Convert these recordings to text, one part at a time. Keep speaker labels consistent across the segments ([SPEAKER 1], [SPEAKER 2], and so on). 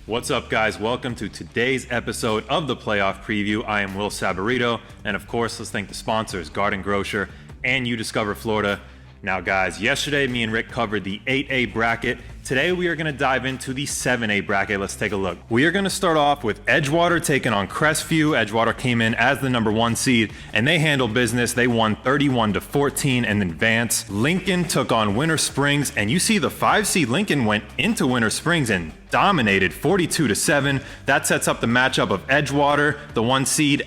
[SPEAKER 1] What's up, guys? Welcome to today's episode of the Playoff Preview. I am Will Saborido, and of course, let's thank the sponsors, Garden Grocer and UDiscover Florida. Now, guys, yesterday me and Rick covered the 8A bracket. Today we are going to dive into the 7A bracket. Let's take a look. We are going to start off with Edgewater taking on Crestview. Edgewater came in as the number 1 seed, and they handled business. They won 31-14 and advanced. Lincoln took on Winter Springs, and you see the 5 seed Lincoln went into Winter Springs and dominated 42-7. That sets up the matchup of Edgewater, the 1 seed,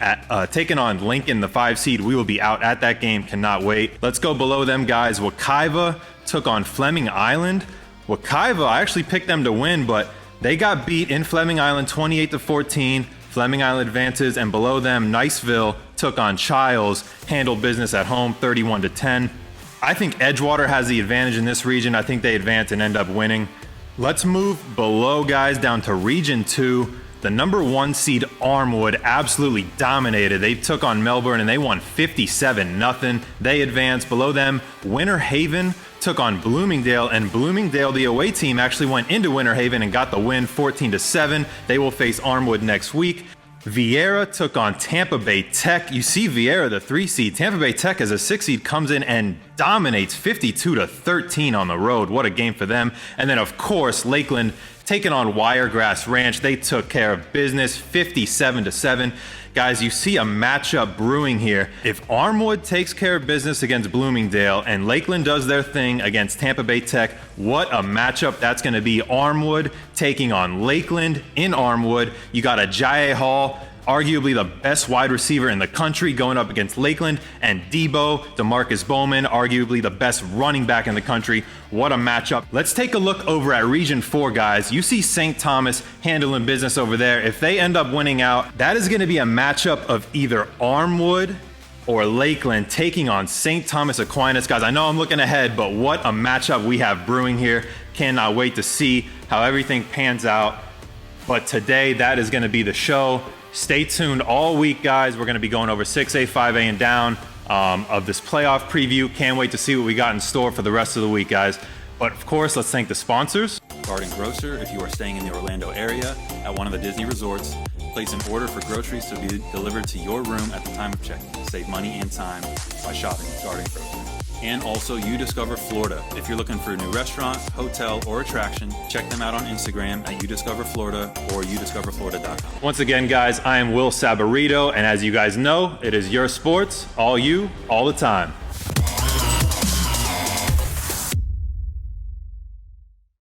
[SPEAKER 1] taking on Lincoln, the 5 seed. We will be out at that game. Cannot wait. Let's go below them, guys. Wekiva took on Fleming Island. Wekiva, I actually picked them to win, but they got beat in Fleming Island 28-14. Fleming Island advances, and below them, Niceville took on Childs, handled business at home 31-10. I think Edgewater has the advantage in this region. I think they advance and end up winning. Let's move below, guys, down to Region 2. The number 1 seed Armwood absolutely dominated. They took on Melbourne and they won 57-0. They advanced. Below them, Winter Haven took on Bloomingdale, and Bloomingdale, the away team, actually went into Winter Haven and got the win 14-7. They will face Armwood next week. Vieira took on Tampa Bay Tech. You see Vieira, the 3 seed. Tampa Bay Tech as a 6 seed comes in and dominates 52-13 on the road. What a game for them. And then, of course, Lakeland taking on Wiregrass Ranch. They took care of business 57-7. Guys, you see a matchup brewing here. If Armwood takes care of business against Bloomingdale and Lakeland does their thing against Tampa Bay Tech, what a matchup that's going to be. Armwood taking on Lakeland in Armwood. You got a Jai Hall, arguably the best wide receiver in the country, going up against Lakeland, and Debo, DeMarcus Bowman, arguably the best running back in the country. What a matchup. Let's take a look over at Region 4, guys. You see St. Thomas handling business over there. If they end up winning out, that is going to be a matchup of either Armwood or Lakeland taking on St. Thomas Aquinas. Guys, I know I'm looking ahead, but what a matchup we have brewing here. Cannot wait to see how everything pans out. But today, that is going to be the show. Stay tuned all week, guys. We're going to be going over 6A, 5A, and down of this playoff preview. Can't wait to see what we got in store for the rest of the week, guys. But of course, let's thank the sponsors.
[SPEAKER 2] Garden Grocer, if you are staying in the Orlando area at one of the Disney resorts, place an order for groceries to be delivered to your room at the time of check-in. Save money and time by shopping at Garden Grocer. And also UDiscover Florida. If you're looking for a new restaurant, hotel, or attraction, check them out on Instagram at UDiscover Florida or udiscoverflorida.com.
[SPEAKER 1] Once again, guys, I am Will Saborido, and as you guys know, it is your sports, all you, all the time.